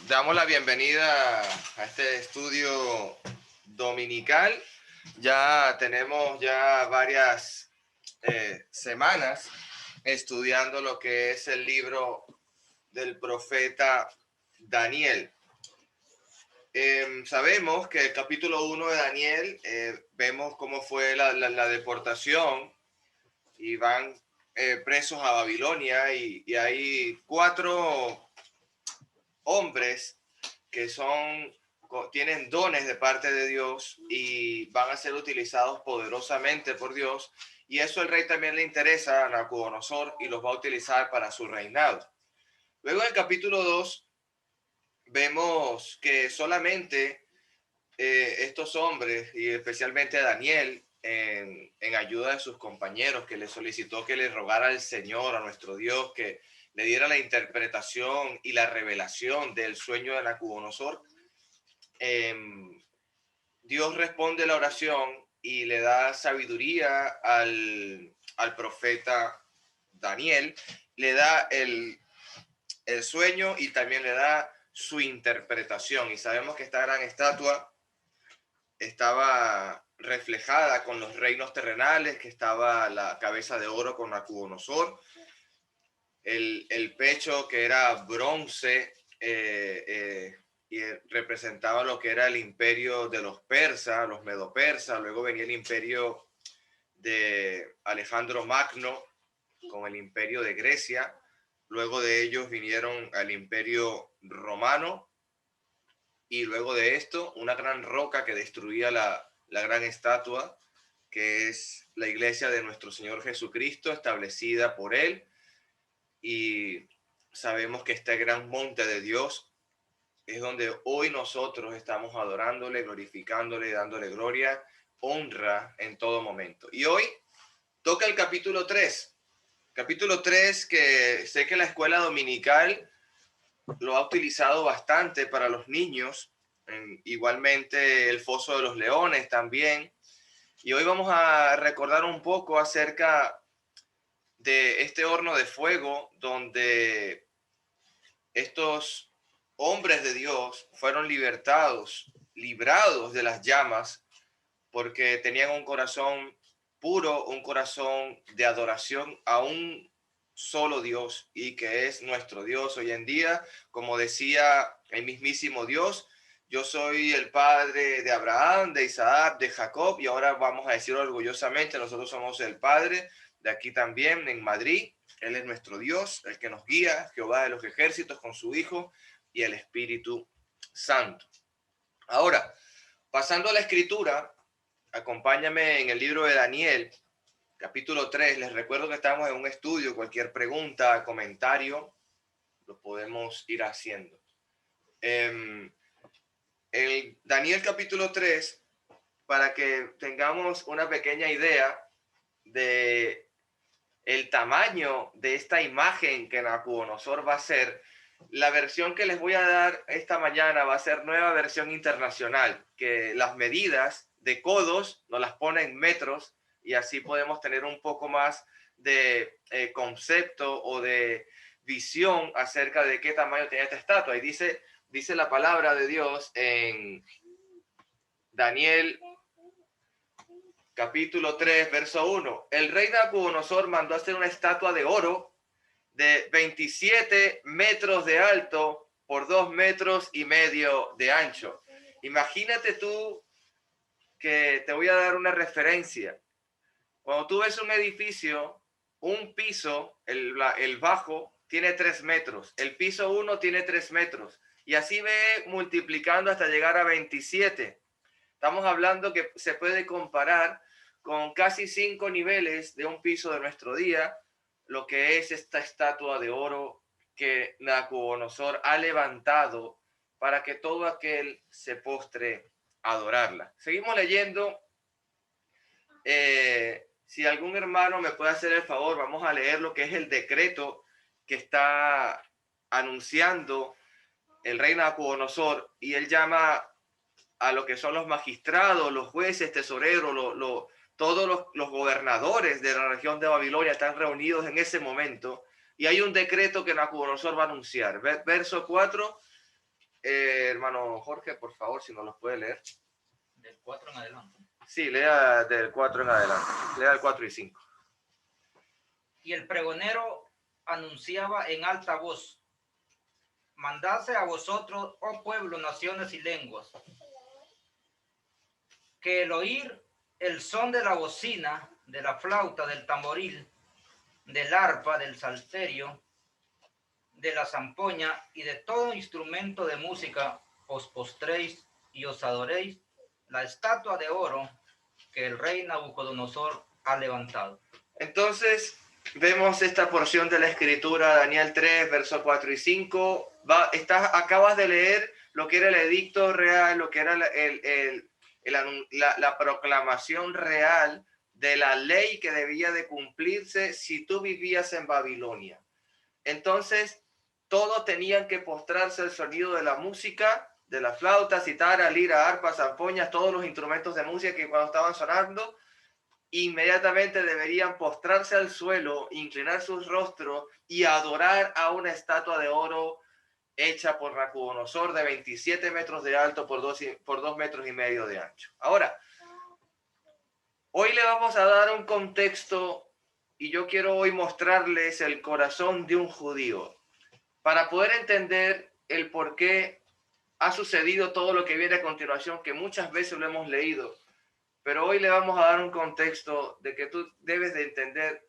Damos la bienvenida a este estudio dominical. Ya tenemos varias semanas estudiando lo que es el libro del profeta Daniel. Sabemos que el capítulo 1 de Daniel, vemos cómo fue la deportación y van presos a Babilonia y hay 4 hombres que tienen dones de parte de Dios y van a ser utilizados poderosamente por Dios, y eso el rey también le interesa a Nabucodonosor y los va a utilizar para su reinado. Luego en el capítulo 2 vemos que solamente estos hombres, y especialmente Daniel, en ayuda de sus compañeros, que le solicitó que le rogara al Señor, a nuestro Dios, que le diera la interpretación y la revelación del sueño de Nabucodonosor. Dios responde la oración y le da sabiduría al profeta Daniel, le da el sueño y también le da su interpretación. Y sabemos que esta gran estatua estaba reflejada con los reinos terrenales, que estaba la cabeza de oro con Nabucodonosor, el pecho que era bronce, y representaba lo que era el imperio de los persas, los medo-persas. Luego venía el imperio de Alejandro Magno con el imperio de Grecia. Luego de ellos vinieron al imperio romano, y luego de esto una gran roca que destruía la gran estatua, que es la iglesia de nuestro Señor Jesucristo, establecida por él. Y sabemos que este gran monte de Dios es donde hoy nosotros estamos adorándole, glorificándole, dándole gloria, honra en todo momento. Y hoy toca el capítulo 3. Capítulo 3, que sé que la escuela dominical lo ha utilizado bastante para los niños, igualmente el Foso de los Leones también. Y hoy vamos a recordar un poco acerca de este horno de fuego donde estos hombres de Dios fueron librados de las llamas, porque tenían un corazón puro, un corazón de adoración a un solo Dios, y que es nuestro Dios hoy en día. Como decía el mismísimo Dios: yo soy el padre de Abraham, de Isaac, de Jacob, y ahora vamos a decir orgullosamente, nosotros somos el padre de aquí también en Madrid. Él es nuestro Dios, el que nos guía, Jehová de los ejércitos, con su Hijo y el Espíritu Santo. Ahora, pasando a la escritura, acompáñame en el libro de Daniel, capítulo 3. Les recuerdo que estamos en un estudio. Cualquier pregunta, comentario, lo podemos ir haciendo. El Daniel capítulo 3, para que tengamos una pequeña idea de el tamaño de esta imagen que Nabucodonosor va a hacer. La versión que les voy a dar esta mañana va a ser nueva versión internacional, que las medidas de codos nos las pone en metros, y así podemos tener un poco más de concepto o de visión acerca de qué tamaño tiene esta estatua. Y dice la palabra de Dios en Daniel capítulo 3, verso 1. El rey Nabucodonosor mandó hacer una estatua de oro de 27 metros de alto por 2,5 metros de ancho. Imagínate tú, que te voy a dar una referencia. Cuando tú ves un edificio, un piso, el bajo tiene 3 metros, el piso 1 tiene 3 metros, y así ve multiplicando hasta llegar a 27. Estamos hablando que se puede comparar con casi 5 niveles de un piso de nuestro día, lo que es esta estatua de oro que Nabucodonosor ha levantado para que todo aquel se postre a adorarla. Seguimos leyendo. Si algún hermano me puede hacer el favor, vamos a leer lo que es el decreto que está anunciando el rey Nabucodonosor, y él llama a lo que son los magistrados, los jueces, tesoreros, todos los gobernadores de la región de Babilonia están reunidos en ese momento, y hay un decreto que Nabucodonosor va a anunciar. Verso 4, hermano Jorge, por favor, si nos los puede leer. Del 4 en adelante. Sí, lea del 4 en adelante. Lea el 4 y 5. Y el pregonero anunciaba en alta voz: mandase a vosotros, oh pueblo, naciones y lenguas, que el oír el son de la bocina, de la flauta, del tamboril, del arpa, del salterio, de la zampoña y de todo instrumento de música, os postréis y os adoréis la estatua de oro que el rey Nabucodonosor ha levantado. Entonces, vemos esta porción de la escritura, Daniel 3, versos 4 y 5. Acabas de leer lo que era el edicto real, lo que era la proclamación real de la ley que debía de cumplirse si tú vivías en Babilonia. Entonces, todos tenían que postrarse al sonido de la música, de la flauta, citara, lira, arpa, zampoñas, todos los instrumentos de música que cuando estaban sonando, inmediatamente deberían postrarse al suelo, inclinar sus rostros y adorar a una estatua de oro hecha por Nabucodonosor de 27 metros de alto por 2 metros y medio de ancho. Ahora, hoy le vamos a dar un contexto y yo quiero hoy mostrarles el corazón de un judío para poder entender el por qué ha sucedido todo lo que viene a continuación, que muchas veces lo hemos leído. Pero hoy le vamos a dar un contexto de que tú debes de entender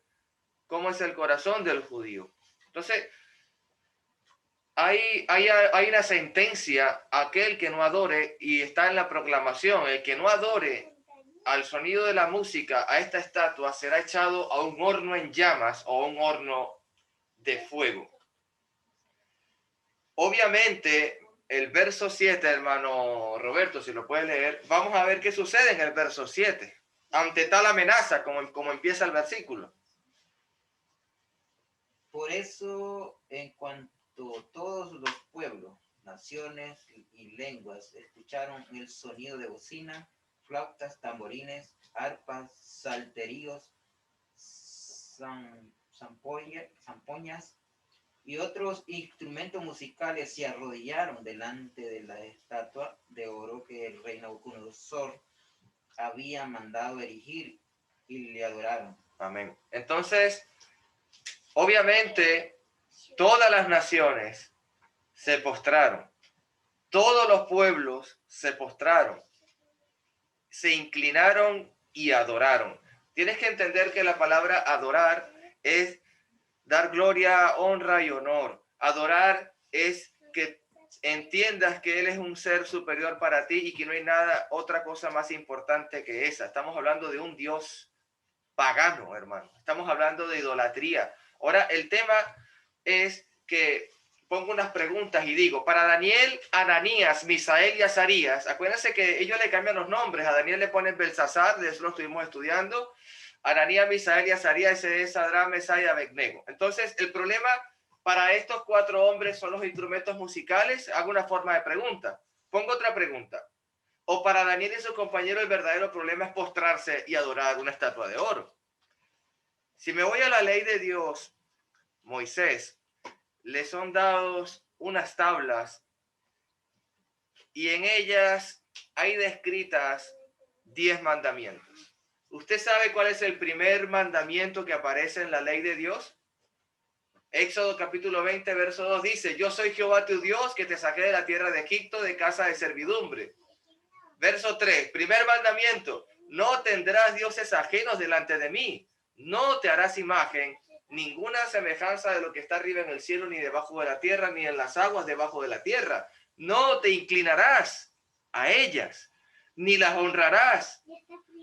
cómo es el corazón del judío. Entonces, hay una sentencia: aquel que no adore, y está en la proclamación, el que no adore al sonido de la música a esta estatua será echado a un horno en llamas o a un horno de fuego. Obviamente, el verso 7, hermano Roberto, si lo puede leer, vamos a ver qué sucede en el verso 7, ante tal amenaza, como empieza el versículo. Por eso, en cuanto todos los pueblos, naciones y lenguas escucharon el sonido de bocina, flautas, tamborines, arpas, salterios, zampoñas y otros instrumentos musicales, se arrodillaron delante de la estatua de oro que el rey Nabucodonosor había mandado erigir y le adoraron. Amén. Entonces, obviamente, todas las naciones se postraron, todos los pueblos se postraron, se inclinaron y adoraron. Tienes que entender que la palabra adorar es dar gloria, honra y honor. Adorar es que entiendas que Él es un ser superior para ti y que no hay otra cosa más importante que esa. Estamos hablando de un Dios pagano, hermano. Estamos hablando de idolatría. Ahora, el tema es que pongo unas preguntas y digo, para Daniel, Ananías, Misael y Azarías, acuérdense que ellos le cambian los nombres. A Daniel le ponen Belsasar, de eso lo estuvimos estudiando. Ananías, Misael y Azarías, ese es Sadrach, Mesach y Abednego. Entonces, el problema para estos 4 hombres son los instrumentos musicales. Hago una forma de pregunta. Pongo otra pregunta. O para Daniel y su compañero el verdadero problema es postrarse y adorar una estatua de oro. Si me voy a la ley de Dios, Moisés, le son dados unas tablas y en ellas hay descritas 10 mandamientos. ¿Usted sabe cuál es el primer mandamiento que aparece en la ley de Dios? Éxodo capítulo 20, verso 2 dice: yo soy Jehová tu Dios que te saqué de la tierra de Egipto, de casa de servidumbre. Verso 3, primer mandamiento: no tendrás dioses ajenos delante de mí, no te harás imagen, ninguna semejanza de lo que está arriba en el cielo, ni debajo de la tierra, ni en las aguas debajo de la tierra. No te inclinarás a ellas, ni las honrarás,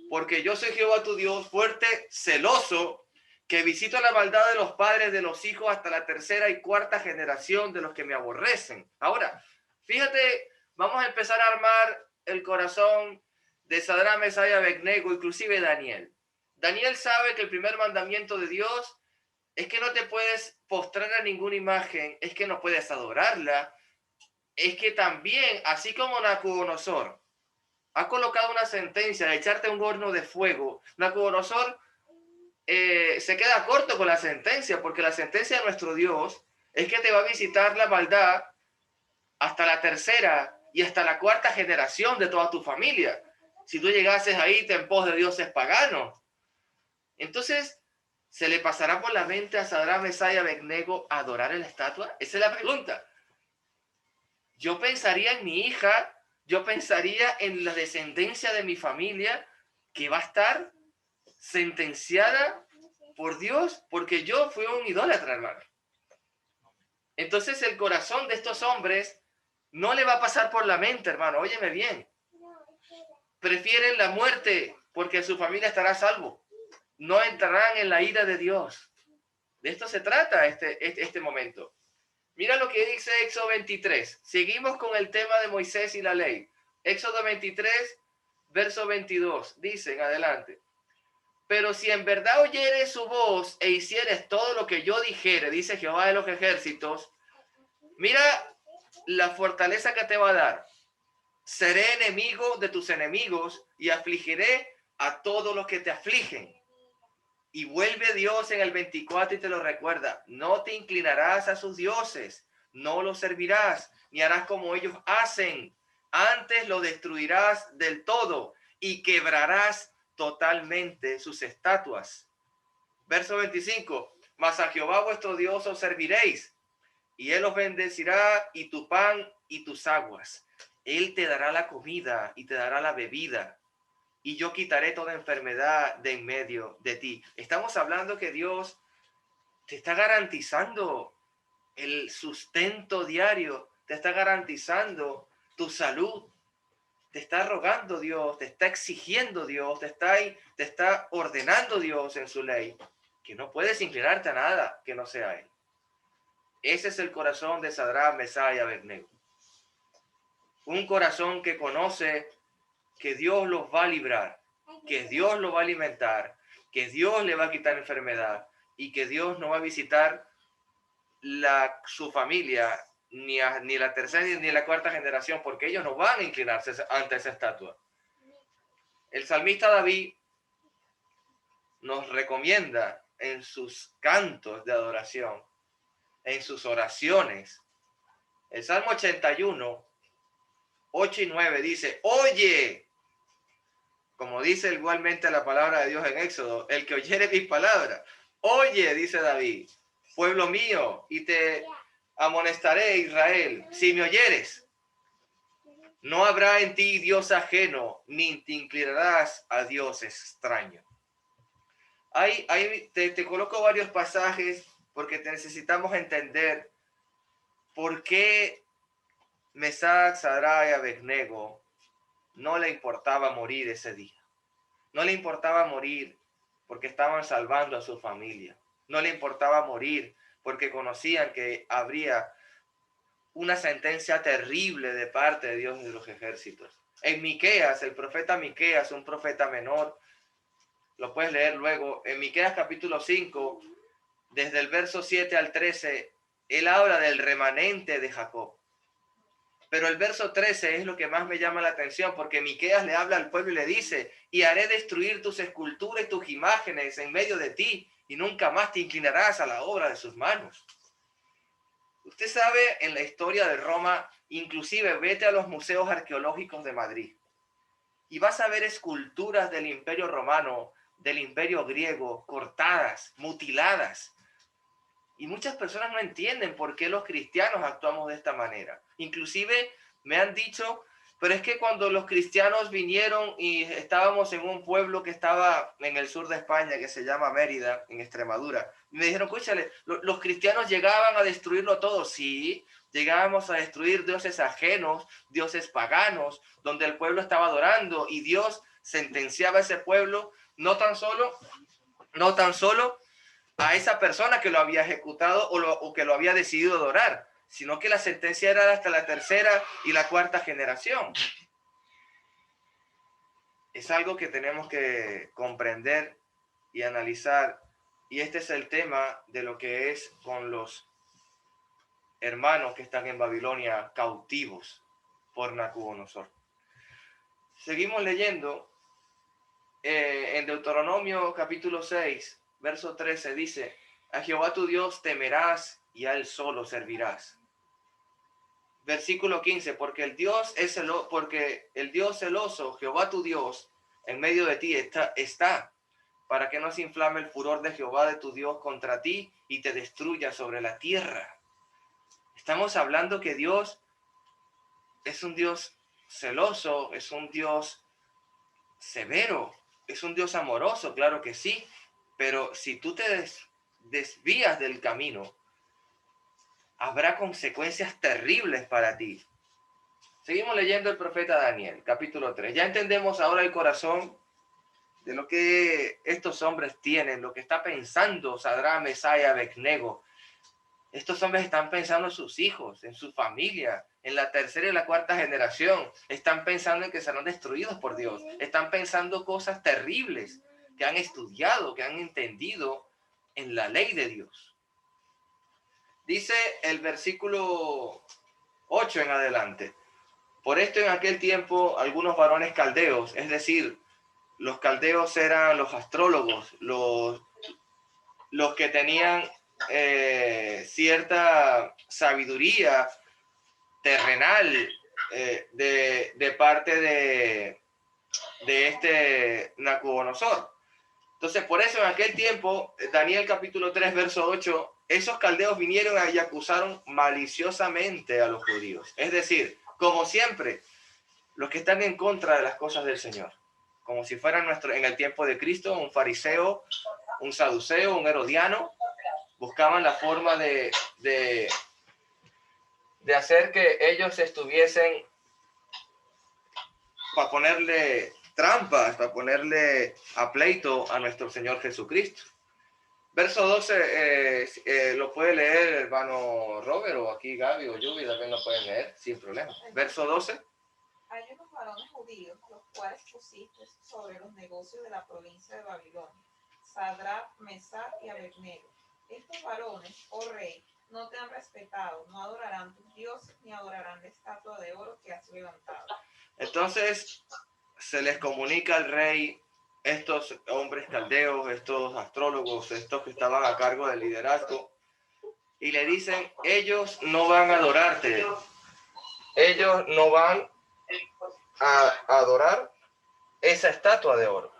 porque yo soy Jehová tu Dios, fuerte, celoso, que visito la maldad de los padres de los hijos hasta la 3ª y 4ª generación de los que me aborrecen. Ahora, fíjate, vamos a empezar a armar el corazón de Sadrach, Mesach y Abednego, inclusive Daniel. Daniel sabe que el primer mandamiento de Dios es que no te puedes postrar a ninguna imagen, es que no puedes adorarla, es que también, así como Nabucodonosor ha colocado una sentencia de echarte a un horno de fuego, Nabucodonosor se queda corto con la sentencia, porque la sentencia de nuestro Dios es que te va a visitar la maldad hasta la tercera y hasta la cuarta generación de toda tu familia. Si tú llegases ahí en pos de dioses paganos. Entonces, ¿se le pasará por la mente a Sadrach, Mesach y Abednego adorar en la estatua? Esa es la pregunta. Yo pensaría en mi hija, yo pensaría en la descendencia de mi familia que va a estar sentenciada por Dios porque yo fui un idólatra, hermano. Entonces el corazón de estos hombres no le va a pasar por la mente, hermano, óyeme bien. Prefieren la muerte porque su familia estará a salvo. No entrarán en la ira de Dios. De esto se trata este momento. Mira lo que dice Éxodo 23. Seguimos con el tema de Moisés y la ley. Éxodo 23, verso 22. Dicen, adelante. Pero si en verdad oyeres su voz e hicieres todo lo que yo dijere, dice Jehová de los ejércitos, mira la fortaleza que te va a dar. Seré enemigo de tus enemigos y afligiré a todos los que te afligen. Y vuelve Dios en el 24 y te lo recuerda. No te inclinarás a sus dioses, no los servirás, ni harás como ellos hacen. Antes lo destruirás del todo y quebrarás totalmente sus estatuas. Verso 25. Mas a Jehová vuestro Dios os serviréis, y él os bendecirá y tu pan y tus aguas. Él te dará la comida y te dará la bebida. Y yo quitaré toda enfermedad de en medio de ti. Estamos hablando que Dios te está garantizando el sustento diario, te está garantizando tu salud, te está rogando Dios, te está exigiendo Dios, te está ordenando Dios en su ley, que no puedes inclinarte a nada que no sea Él. Ese es el corazón de Sadrach, Mesach y Abednego. Un corazón que conoce que Dios los va a librar, que Dios los va a alimentar, que Dios le va a quitar enfermedad y que Dios no va a visitar su familia ni la tercera ni la cuarta generación, porque ellos no van a inclinarse ante esa estatua. El salmista David nos recomienda en sus cantos de adoración, en sus oraciones. El Salmo 81, 8 y 9 dice, oye, como dice igualmente la palabra de Dios en Éxodo, el que oyere mis palabras, oye, dice David, pueblo mío, y te amonestaré, Israel, si me oyeres. No habrá en ti Dios ajeno, ni te inclinarás a Dios extraño. Te coloco varios pasajes porque te necesitamos entender por qué Mesach, Sadrach y Abednego no le importaba morir ese día. No le importaba morir porque estaban salvando a su familia. No le importaba morir porque conocían que habría una sentencia terrible de parte de Dios de los ejércitos. En Miqueas, el profeta Miqueas, un profeta menor, lo puedes leer luego, en Miqueas capítulo 5, desde el verso 7 al 13, él habla del remanente de Jacob. Pero el verso 13 es lo que más me llama la atención, porque Miqueas le habla al pueblo y le dice, y haré destruir tus esculturas y tus imágenes en medio de ti, y nunca más te inclinarás a la obra de sus manos. Usted sabe, en la historia de Roma, inclusive vete a los museos arqueológicos de Madrid, y vas a ver esculturas del Imperio Romano, del Imperio Griego, cortadas, mutiladas. Y muchas personas no entienden por qué los cristianos actuamos de esta manera. Inclusive me han dicho, pero es que cuando los cristianos vinieron y estábamos en un pueblo que estaba en el sur de España, que se llama Mérida, en Extremadura, me dijeron, escúchale, los cristianos llegaban a destruirlo todo. Sí, llegábamos a destruir dioses ajenos, dioses paganos, donde el pueblo estaba adorando y Dios sentenciaba a ese pueblo, no tan solo a esa persona que lo había ejecutado o que lo había decidido adorar, sino que la sentencia era hasta la tercera y la cuarta generación. Es algo que tenemos que comprender y analizar, y este es el tema de lo que es con los hermanos que están en Babilonia cautivos por Nabucodonosor. Seguimos leyendo en Deuteronomio capítulo 6, verso 13 dice, a Jehová tu Dios temerás y a él solo servirás. Versículo 15, porque el Dios celoso, Jehová tu Dios, en medio de ti está, para que no se inflame el furor de Jehová de tu Dios contra ti y te destruya sobre la tierra. Estamos hablando que Dios es un Dios celoso, es un Dios severo, es un Dios amoroso, claro que sí, pero si tú te desvías del camino, habrá consecuencias terribles para ti. Seguimos leyendo el profeta Daniel, capítulo 3. Ya entendemos ahora el corazón de lo que estos hombres tienen, lo que está pensando Sadrach, Mesach y Abednego. Estos hombres están pensando en sus hijos, en su familia, en la tercera y la cuarta generación. Están pensando en que serán destruidos por Dios. Están pensando cosas terribles que han estudiado, que han entendido en la ley de Dios. Dice el versículo 8 en adelante. Por esto en aquel tiempo algunos varones caldeos, es decir, los caldeos eran los astrólogos, los que tenían cierta sabiduría terrenal de parte de este Nabucodonosor. Entonces, por eso en aquel tiempo, Daniel capítulo 3, verso 8, esos caldeos vinieron y acusaron maliciosamente a los judíos. Es decir, como siempre, los que están en contra de las cosas del Señor. Como si fueran en el tiempo de Cristo, un fariseo, un saduceo, un herodiano, buscaban la forma de hacer que ellos estuviesen para ponerle trampas, para ponerle a pleito a nuestro Señor Jesucristo. Verso 12, lo puede leer el hermano Robert, o aquí Gaby o Yubi también lo pueden leer, sin problema. Verso 12. Hay unos varones judíos, los cuales pusiste sobre los negocios de la provincia de Babilonia, Sadrach, Mesach y Abednego. Estos varones, oh rey, no te han respetado, no adorarán tus dioses, ni adorarán la estatua de oro que has levantado. Entonces se les comunica al rey, estos hombres caldeos, estos astrólogos, estos que estaban a cargo del liderazgo, y le dicen, ellos no van a adorarte, ellos no van a adorar esa estatua de oro.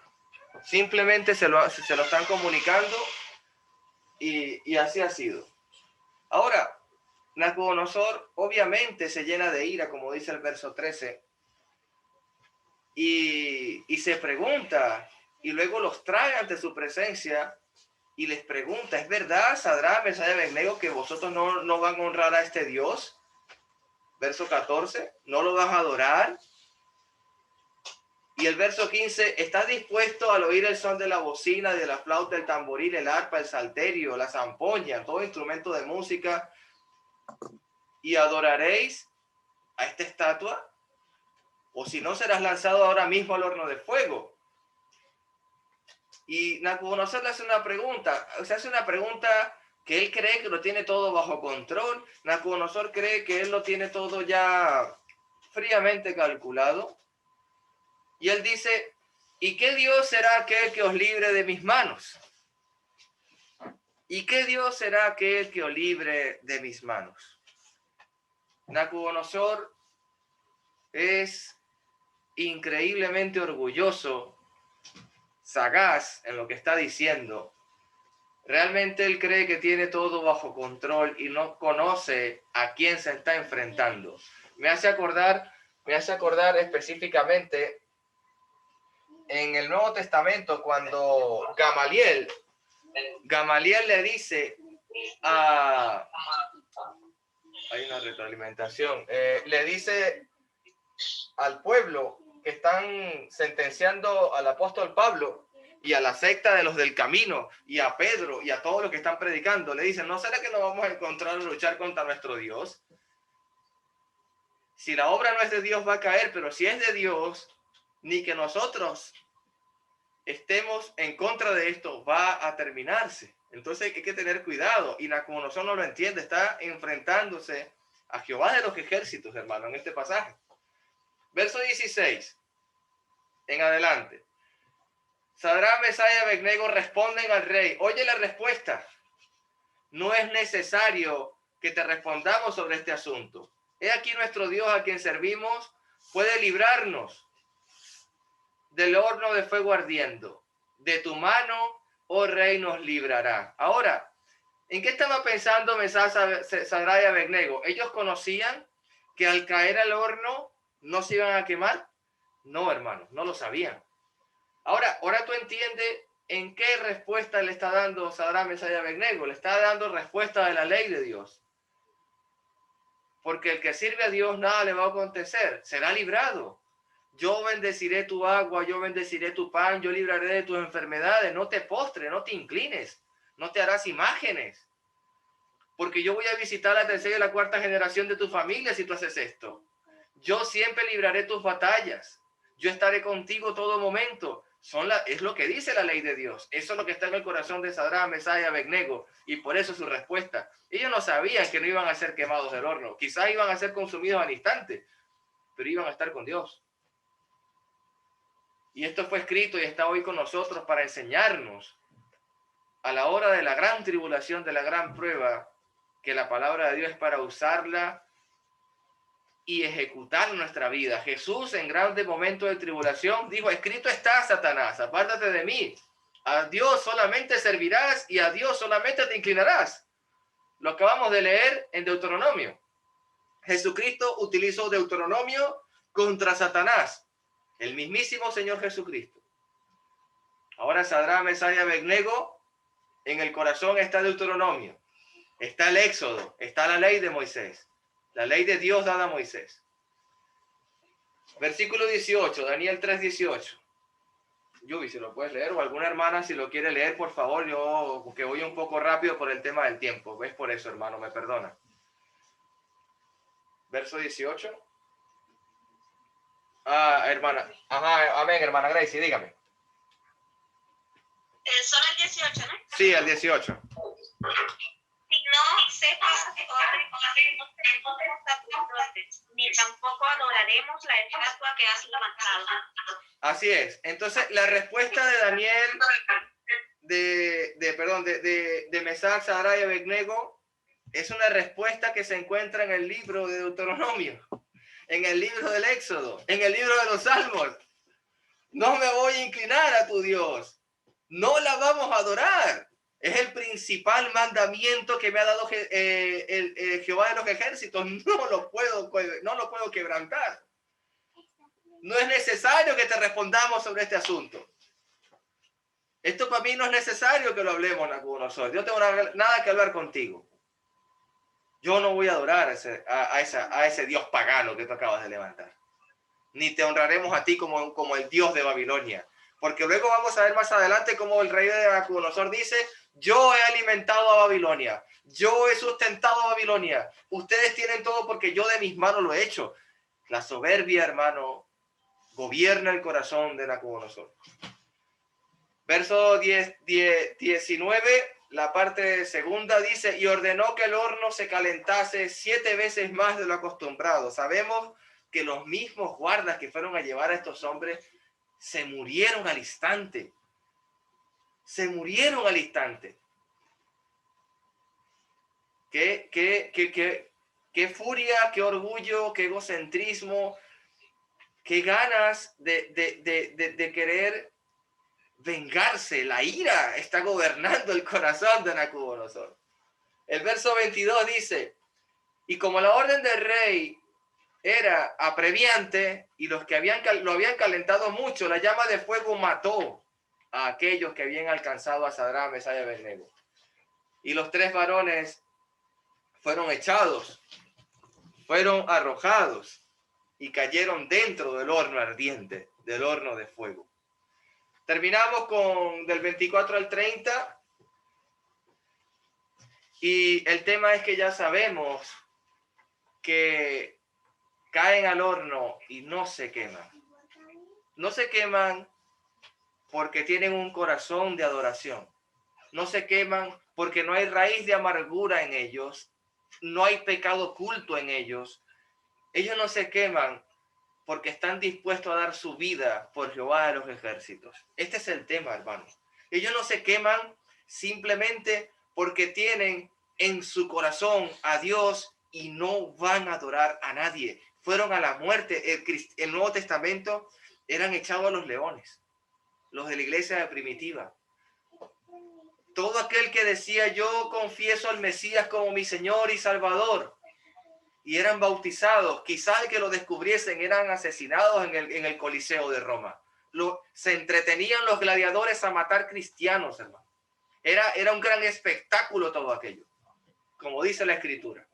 Simplemente se lo están comunicando y así ha sido. Ahora, Nabucodonosor obviamente se llena de ira, como dice el verso 13, y se pregunta, y luego los trae ante su presencia y les pregunta, ¿es verdad, Sadrach, Mesach y Abednego, que vosotros no van a honrar a este Dios? Verso 14, ¿no lo vas a adorar? Y el verso 15, ¿estás dispuesto al oír el son de la bocina, de la flauta, el tamboril, el arpa, el salterio, la zampoña, todo instrumento de música, y adoraréis a esta estatua? O si no, serás lanzado ahora mismo al horno de fuego. Y Nabucodonosor le hace una pregunta, se hace una pregunta que él cree que lo tiene todo bajo control. Nabucodonosor cree que él lo tiene todo ya fríamente calculado. Y él dice, ¿y qué Dios será aquel que os libre de mis manos? ¿Y qué Dios será aquel que os libre de mis manos? Nabucodonosor es increíblemente orgulloso, sagaz en lo que está diciendo. Realmente él cree que tiene todo bajo control y no conoce a quién se está enfrentando. Me hace acordar específicamente en el Nuevo Testamento cuando Gamaliel le dice hay una retroalimentación, le dice al pueblo que están sentenciando al apóstol Pablo y a la secta de los del camino y a Pedro y a todos los que están predicando, le dicen, ¿no será que nos vamos a encontrar a luchar contra nuestro Dios? Si la obra no es de Dios va a caer, pero si es de Dios, ni que nosotros estemos en contra de esto va a terminarse. Entonces hay que tener cuidado, y Nabucodonosor no lo entiende, está enfrentándose a Jehová de los ejércitos, hermano, en este pasaje. Verso 16 en adelante. Sadrach, Mesach y Abednego responden al rey. Oye la respuesta. No es necesario que te respondamos sobre este asunto. He aquí nuestro Dios a quien servimos puede librarnos del horno de fuego ardiendo. De tu mano, oh rey, nos librará. Ahora, ¿en qué estaba pensando Mesach, Sadrach y Abednego? ¿Ellos conocían que al caer al horno no se iban a quemar? No, hermanos, no lo sabían. Ahora tú entiendes en qué respuesta le está dando Sadrach, Mesach y Abednego. Le está dando respuesta de la ley de Dios. Porque el que sirve a Dios nada le va a acontecer, será librado. Yo bendeciré tu agua, yo bendeciré tu pan, yo libraré de tus enfermedades. No te postres, no te inclines, no te harás imágenes. Porque yo voy a visitar la tercera y la cuarta generación de tu familia si tú haces esto. Yo siempre libraré tus batallas. Yo estaré contigo todo momento. Es lo que dice la ley de Dios. Eso es lo que está en el corazón de Sadrach, Mesach y Abednego. Y por eso su respuesta. Ellos no sabían que no iban a ser quemados del horno. Quizás iban a ser consumidos al instante, pero iban a estar con Dios. Y esto fue escrito y está hoy con nosotros para enseñarnos a la hora de la gran tribulación, de la gran prueba, que la palabra de Dios es para usarla y ejecutar nuestra vida. Jesús en grandes momentos de tribulación dijo, escrito está, Satanás, apártate de mí. A Dios solamente servirás y a Dios solamente te inclinarás. Lo acabamos de leer en Deuteronomio. Jesucristo utilizó Deuteronomio contra Satanás. El mismísimo Señor Jesucristo. Ahora Sadrach, Mesach y Abednego, en el corazón está Deuteronomio. Está el Éxodo, está la ley de Moisés. La ley de Dios dada a Moisés. Versículo 18, Daniel 3:18. Yubi, si lo puedes leer, o alguna hermana si lo quiere leer, por favor, yo que voy un poco rápido por el tema del tiempo. ¿Ves? Por eso, hermano, me perdona. Verso 18. Hermana. Ajá, amén, hermana Gracie, dígame. Solo el 18, ¿no? Sí, el 18. Si no sepas ni tampoco adoraremos la estatua que has levantado. Así es. Entonces, la respuesta de Daniel, de Mesach, Sadrach y Abednego, es una respuesta que se encuentra en el libro de Deuteronomio, en el libro del Éxodo, en el libro de los Salmos. No me voy a inclinar a tu Dios. No la vamos a adorar. Es el principal mandamiento que me ha dado Jehová de los ejércitos. No lo puedo quebrantar. No es necesario que te respondamos sobre este asunto. Esto para mí no es necesario que lo hablemos, Nabucodonosor. Yo no tengo nada que hablar contigo. Yo no voy a adorar a ese Dios pagano que tú acabas de levantar. Ni te honraremos a ti como el Dios de Babilonia. Porque luego vamos a ver más adelante cómo el rey de Nabucodonosor dice, yo he alimentado a Babilonia, yo he sustentado a Babilonia, ustedes tienen todo porque yo de mis manos lo he hecho. La soberbia, hermano, gobierna el corazón de Nabucodonosor. Verso 19, la parte segunda dice, y ordenó que el horno se calentase 7 veces más de lo acostumbrado. Sabemos que los mismos guardas que fueron a llevar a estos hombres se murieron al instante. Se murieron al instante. Qué furia, qué orgullo, qué egocentrismo, qué ganas de querer vengarse. La ira está gobernando el corazón de Nabucodonosor. El verso 22 dice, y como la orden del rey era apremiante y los que lo habían calentado mucho, la llama de fuego mató a aquellos que habían alcanzado a Sadrach, Mesach y Abednego. Y los 3 varones fueron echados, fueron arrojados y cayeron dentro del horno ardiente, del horno de fuego. Terminamos con del 24 al 30. Y el tema es que ya sabemos que caen al horno y no se queman. No se queman porque tienen un corazón de adoración. No se queman porque no hay raíz de amargura en ellos. No hay pecado oculto en ellos. Ellos no se queman porque están dispuestos a dar su vida por Jehová de los ejércitos. Este es el tema, hermano. Ellos no se queman simplemente porque tienen en su corazón a Dios y no van a adorar a nadie. Fueron a la muerte. El Nuevo Testamento eran echados a los leones, los de la iglesia primitiva. Todo aquel que decía yo confieso al Mesías como mi Señor y Salvador, y eran bautizados, quizás el que lo descubriesen eran asesinados en el Coliseo de Roma. Se entretenían los gladiadores a matar cristianos, hermano. Era un gran espectáculo todo aquello, como dice la Escritura.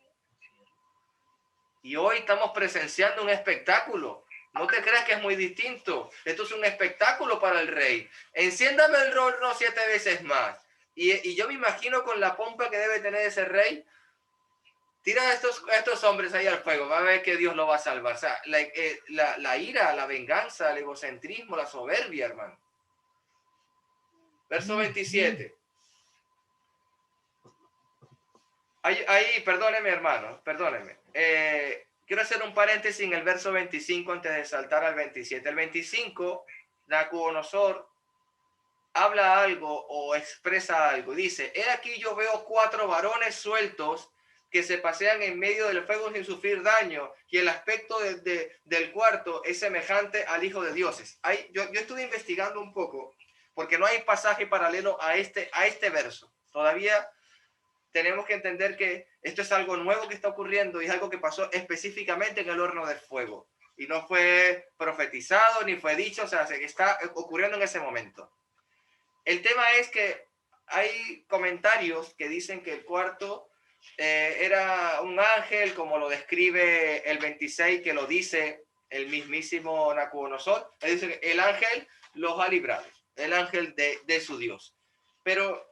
Y hoy estamos presenciando un espectáculo. No te creas que es muy distinto. Esto es un espectáculo para el rey. Enciéndame el horno 7 veces más. Y yo me imagino con la pompa que debe tener ese rey. Tira a estos hombres ahí al fuego. Va a ver que Dios lo va a salvar. O sea, la ira, la venganza, el egocentrismo, la soberbia, hermano. Verso 27. Ahí, perdóneme, hermano, perdóneme. Quiero hacer un paréntesis en el verso 25 antes de saltar al 27. El 25, Nabucodonosor habla algo o expresa algo. Dice, he aquí yo veo 4 varones sueltos que se pasean en medio del fuego sin sufrir daño, y el aspecto del cuarto es semejante al Hijo de Dioses. Yo estuve investigando un poco, porque no hay pasaje paralelo a este verso. Todavía tenemos que entender que esto es algo nuevo que está ocurriendo y es algo que pasó específicamente en el horno del fuego. Y no fue profetizado ni fue dicho, o sea, que está ocurriendo en ese momento. El tema es que hay comentarios que dicen que el cuarto era un ángel, como lo describe el 26, que lo dice el mismísimo Nabucodonosor. Él dice que el ángel los ha librado, el ángel de su Dios. Pero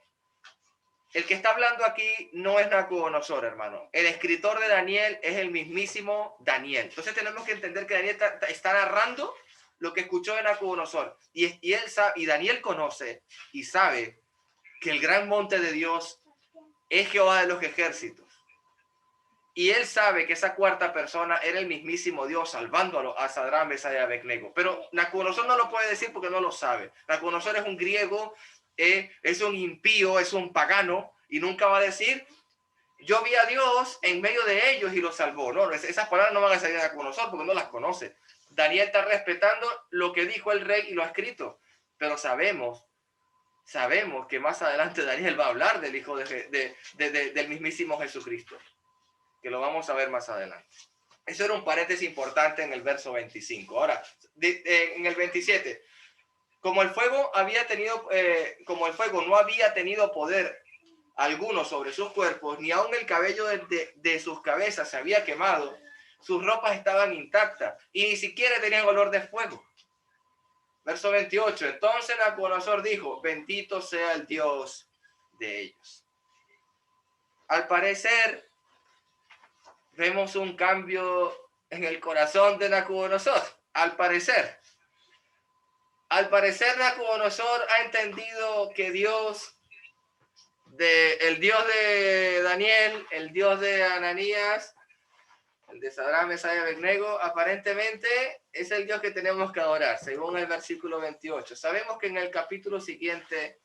el que está hablando aquí no es Nabucodonosor, hermano. El escritor de Daniel es el mismísimo Daniel. Entonces tenemos que entender que Daniel está narrando lo que escuchó de Nabucodonosor. Y él sabe, y Daniel conoce y sabe que el gran monte de Dios es Jehová de los ejércitos. Y él sabe que esa cuarta persona era el mismísimo Dios salvándolo a Sadrach, Mesach y Abednego. Pero Nabucodonosor no lo puede decir porque no lo sabe. Nabucodonosor es un griego, es un impío, es un pagano, y nunca va a decir, yo vi a Dios en medio de ellos y los salvó. No, esas palabras no van a salir de Nabucodonosor porque no las conoce. Daniel está respetando lo que dijo el rey y lo ha escrito. Pero sabemos que más adelante Daniel va a hablar del hijo del mismísimo Jesucristo, que lo vamos a ver más adelante. Eso era un paréntesis importante en el verso 25. Ahora, en el 27, como el fuego no había tenido poder alguno sobre sus cuerpos, ni aun el cabello de sus cabezas se había quemado, sus ropas estaban intactas y ni siquiera tenían olor de fuego. Verso 28, entonces Nabucodonosor dijo, bendito sea el Dios de ellos. Al parecer, vemos un cambio en el corazón de Nabucodonosor. Al parecer, Nabucodonosor ha entendido que el Dios de Daniel, el Dios de Ananías, el de Sadrach, Mesach y Abednego, aparentemente es el Dios que tenemos que adorar, según el versículo 28. Sabemos que en el capítulo siguiente,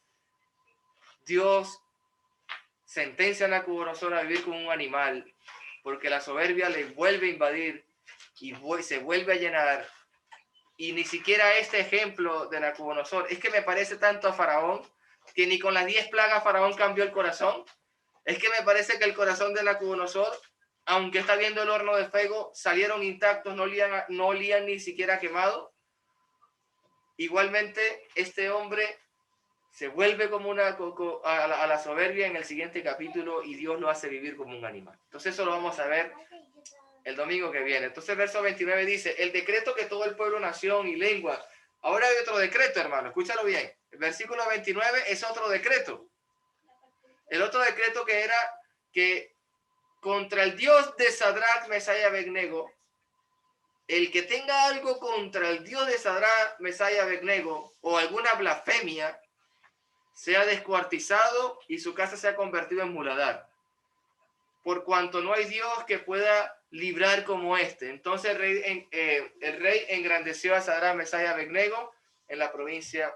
Dios sentencia a Nabucodonosor a vivir como un animal, porque la soberbia le vuelve a invadir y se vuelve a llenar. Y ni siquiera este ejemplo de Nabucodonosor, es que me parece tanto a Faraón, que ni con las 10 plagas Faraón cambió el corazón. Es que me parece que el corazón de Nabucodonosor, aunque está viendo el horno de fuego, salieron intactos, no olían ni siquiera quemado. Igualmente, este hombre se vuelve como a la soberbia en el siguiente capítulo y Dios lo hace vivir como un animal. Entonces eso lo vamos a ver el domingo que viene. Entonces verso 29 dice, el decreto que todo el pueblo, nación y lengua. Ahora hay otro decreto, hermano, escúchalo bien. El versículo 29 es otro decreto. El otro decreto que era que contra el Dios de Sadrach, Mesach y Abednego, el que tenga algo contra el Dios de Sadrach, Mesach y Abednego o alguna blasfemia, sea descuartizado y su casa sea convertida en muladar. Por cuanto no hay Dios que pueda librar como este. Entonces el rey engrandeció a Sadrach, Mesach y Abednego en la provincia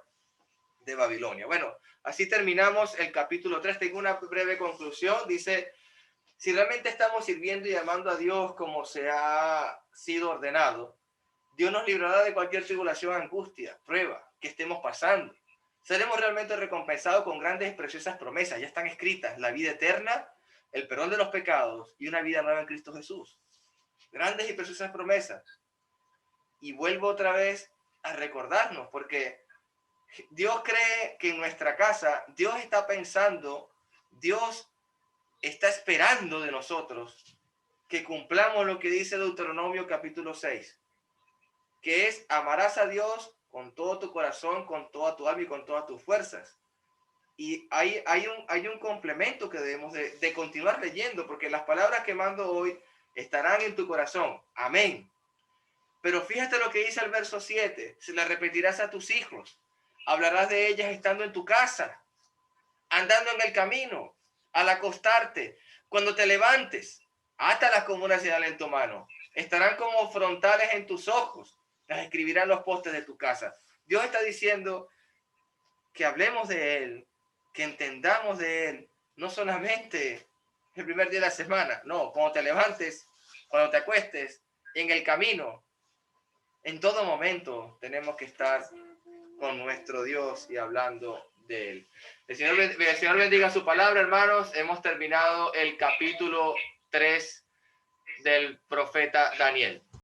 de Babilonia. Bueno, así terminamos el capítulo 3. Tengo una breve conclusión. Dice, Si realmente estamos sirviendo y amando a Dios como se ha sido ordenado, Dios nos librará de cualquier tribulación, angustia, prueba que estemos pasando. Seremos realmente recompensados con grandes y preciosas promesas. Ya están escritas: la vida eterna, el perdón de los pecados y una vida nueva en Cristo Jesús. Grandes y preciosas promesas. Y vuelvo otra vez a recordarnos, porque Dios cree que en nuestra casa, Dios está pensando, Dios está esperando de nosotros que cumplamos lo que dice Deuteronomio capítulo 6, que es: amarás a Dios con todo tu corazón, con toda tu alma y con todas tus fuerzas. Y hay un complemento que debemos de continuar leyendo, porque las palabras que mando hoy estarán en tu corazón. Amén. Pero fíjate lo que dice el verso 7. Se las repetirás a tus hijos. Hablarás de ellas estando en tu casa, andando en el camino, al acostarte, cuando te levantes. Átalas como una señal en tu mano. Estarán como frontales en tus ojos. Las escribirán en los postes de tu casa. Dios está diciendo que hablemos de Él, que entendamos de Él, no solamente el primer día de la semana, no, cuando te levantes, cuando te acuestes, en el camino. En todo momento tenemos que estar con nuestro Dios y hablando de Él. El Señor bendiga su palabra, hermanos. Hemos terminado el capítulo 3 del profeta Daniel.